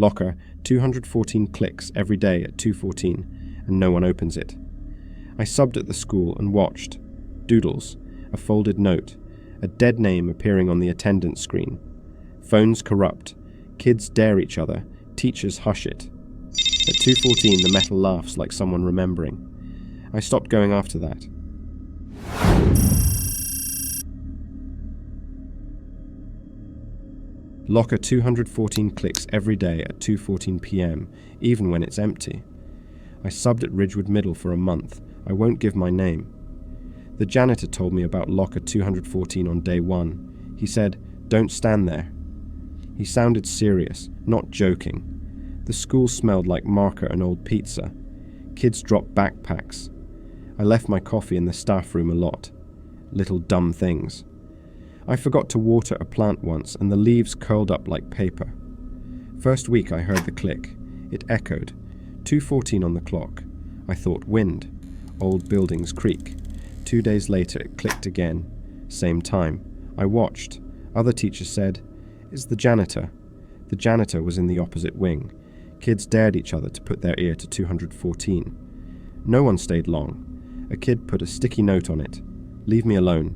Locker 214 clicks every day at 2:14, and no one opens it. I subbed at the school and watched. Doodles, a folded note, a dead name appearing on the attendance screen. Phones corrupt. Kids dare each other. Teachers hush it. At 2:14, the metal laughs like someone remembering. I stopped going after that. Locker 214 clicks every day at 2:14 p.m., even when it's empty. I subbed at Ridgewood Middle for a month. I won't give my name. The janitor told me about Locker 214 on day 1. He said, "Don't stand there." He sounded serious, not joking. The school smelled like marker and old pizza. Kids dropped backpacks. I left my coffee in the staff room a lot. Little dumb things. I forgot to water a plant once and the leaves curled up like paper. First week I heard the click. It echoed. 2:14 on the clock. I thought wind. Old buildings creak. 2 days later it clicked again. Same time. I watched. Other teachers said, "It's the janitor." The janitor was in the opposite wing. Kids dared each other to put their ear to 214. No one stayed long. A kid put a sticky note on it. "Leave me alone."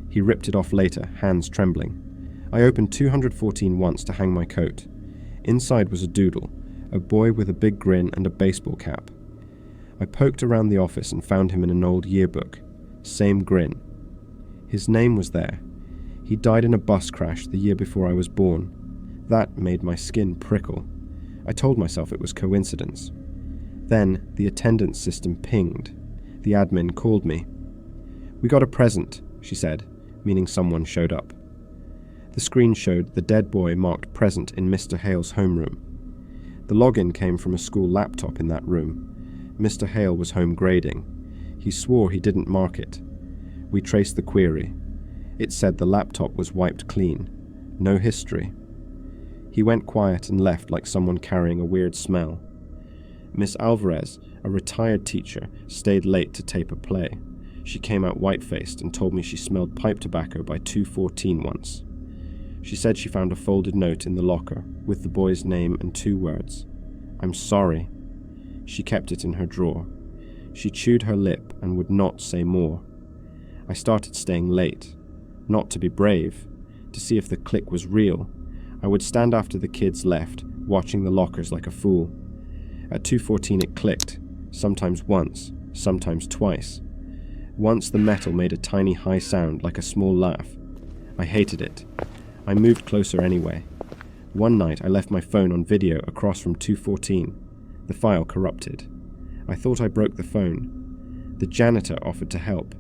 He ripped it off later, hands trembling. I opened 214 once to hang my coat. Inside was a doodle, a boy with a big grin and a baseball cap. I poked around the office and found him in an old yearbook. Same grin. His name was there. He died in a bus crash the year before I was born. That made my skin prickle. I told myself it was coincidence. Then the attendance system pinged. The admin called me. "We got a present," she said, meaning someone showed up. The screen showed the dead boy marked present in Mr. Hale's homeroom. The login came from a school laptop in that room. Mr. Hale was home grading. He swore he didn't mark it. We traced the query. It said the laptop was wiped clean. No history. He went quiet and left like someone carrying a weird smell. Miss Alvarez, a retired teacher, stayed late to tape a play. She came out white-faced and told me she smelled pipe tobacco by 2:14 once. She said she found a folded note in the locker with the boy's name and 2 words. "I'm sorry." She kept it in her drawer. She chewed her lip and would not say more. I started staying late. Not to be brave, to see if the click was real. I would stand after the kids left, watching the lockers like a fool. At 2:14 it clicked, sometimes once, sometimes twice. Once the metal made a tiny high sound like a small laugh. I hated it. I moved closer anyway. One night I left my phone on video across from 2:14. The file corrupted. I thought I broke the phone. The janitor offered to help.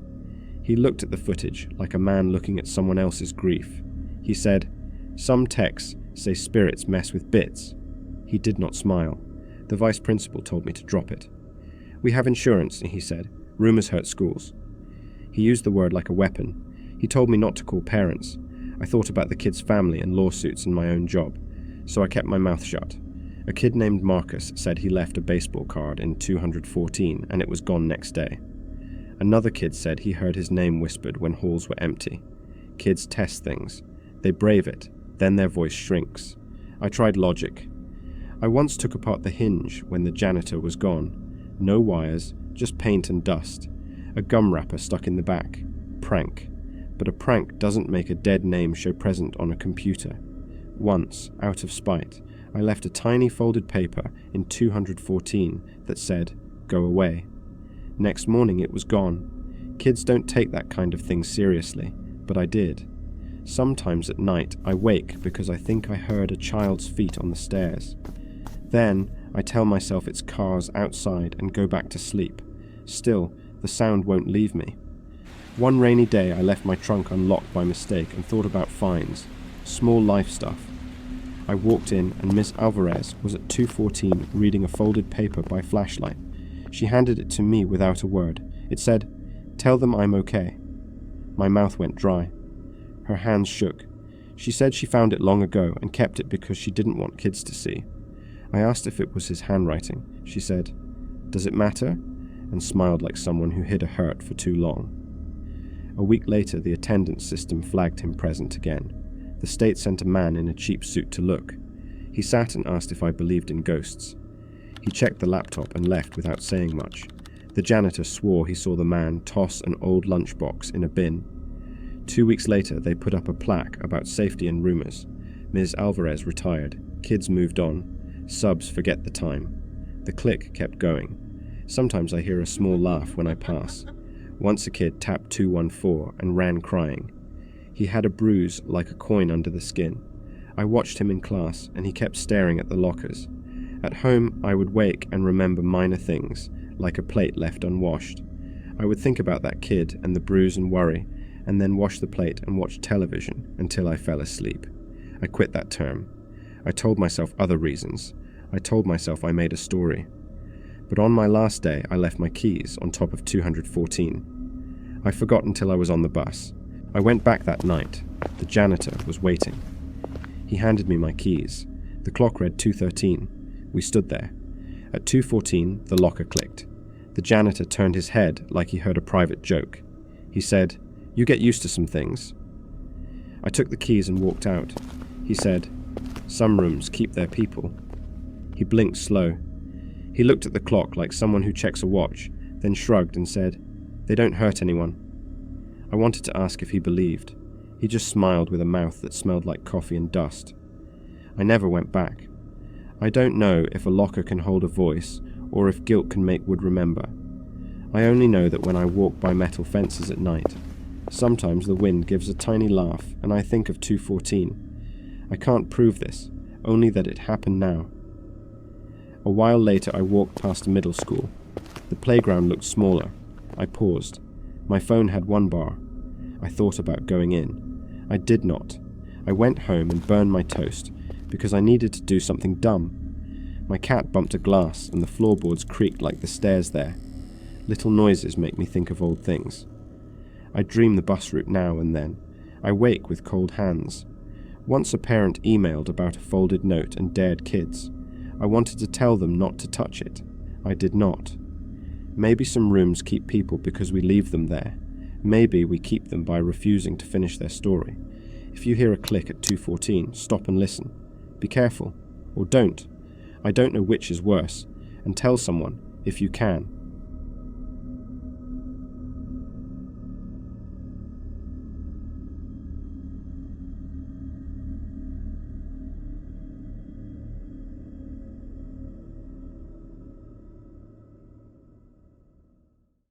He looked at the footage like a man looking at someone else's grief. He said, "Some texts say spirits mess with bits." He did not smile. The vice principal told me to drop it. "We have insurance," he said. "Rumors hurt schools." He used the word like a weapon. He told me not to call parents. I thought about the kid's family and lawsuits and my own job, so I kept my mouth shut. A kid named Marcus said he left a baseball card in 214 and it was gone next day. Another kid said he heard his name whispered when halls were empty. Kids test things. They brave it, then their voice shrinks. I tried logic. I once took apart the hinge when the janitor was gone. No wires, just paint and dust. A gum wrapper stuck in the back. Prank. But a prank doesn't make a dead name show present on a computer. Once, out of spite, I left a tiny folded paper in 214 that said, "Go away." Next morning it was gone. Kids don't take that kind of thing seriously, but I did. Sometimes at night I wake because I think I heard a child's feet on the stairs. Then I tell myself it's cars outside and go back to sleep. Still, the sound won't leave me. One rainy day I left my trunk unlocked by mistake and thought about fines. Small life stuff. I walked in and Miss Alvarez was at 2:14 reading a folded paper by flashlight. She handed it to me without a word. It said, "Tell them I'm okay." My mouth went dry. Her hands shook. She said she found it long ago and kept it because she didn't want kids to see. I asked if it was his handwriting. She said, "Does it matter?" and smiled like someone who hid a hurt for too long. A week later, the attendance system flagged him present again. The state sent a man in a cheap suit to look. He sat and asked if I believed in ghosts. He checked the laptop and left without saying much. The janitor swore he saw the man toss an old lunchbox in a bin. 2 weeks later, they put up a plaque about safety and rumors. Ms. Alvarez retired. Kids moved on. Subs forget the time. The click kept going. Sometimes I hear a small laugh when I pass. Once a kid tapped 214 and ran crying. He had a bruise like a coin under the skin. I watched him in class, and he kept staring at the lockers. At home, I would wake and remember minor things, like a plate left unwashed. I would think about that kid and the bruise and worry, and then wash the plate and watch television until I fell asleep. I quit that term. I told myself other reasons. I told myself I made a story. But on my last day, I left my keys on top of 214. I forgot until I was on the bus. I went back that night. The janitor was waiting. He handed me my keys. The clock read 2:13. We stood there. At 2:14, the locker clicked. The janitor turned his head like he heard a private joke. He said, "You get used to some things." I took the keys and walked out. He said, "Some rooms keep their people." He blinked slow. He looked at the clock like someone who checks a watch, then shrugged and said, "They don't hurt anyone." I wanted to ask if he believed. He just smiled with a mouth that smelled like coffee and dust. I never went back. I don't know if a locker can hold a voice or if guilt can make wood remember. I only know that when I walk by metal fences at night, sometimes the wind gives a tiny laugh and I think of 2:14. I can't prove this, only that it happened now. A while later I walked past a middle school. The playground looked smaller. I paused. My phone had 1 bar. I thought about going in. I did not. I went home and burned my toast because I needed to do something dumb. My cat bumped a glass and the floorboards creaked like the stairs there. Little noises make me think of old things. I dream the bus route now and then. I wake with cold hands. Once a parent emailed about a folded note and dared kids. I wanted to tell them not to touch it. I did not. Maybe some rooms keep people because we leave them there. Maybe we keep them by refusing to finish their story. If you hear a click at 2:14, stop and listen. Be careful. Or don't. I don't know which is worse. And tell someone, if you can.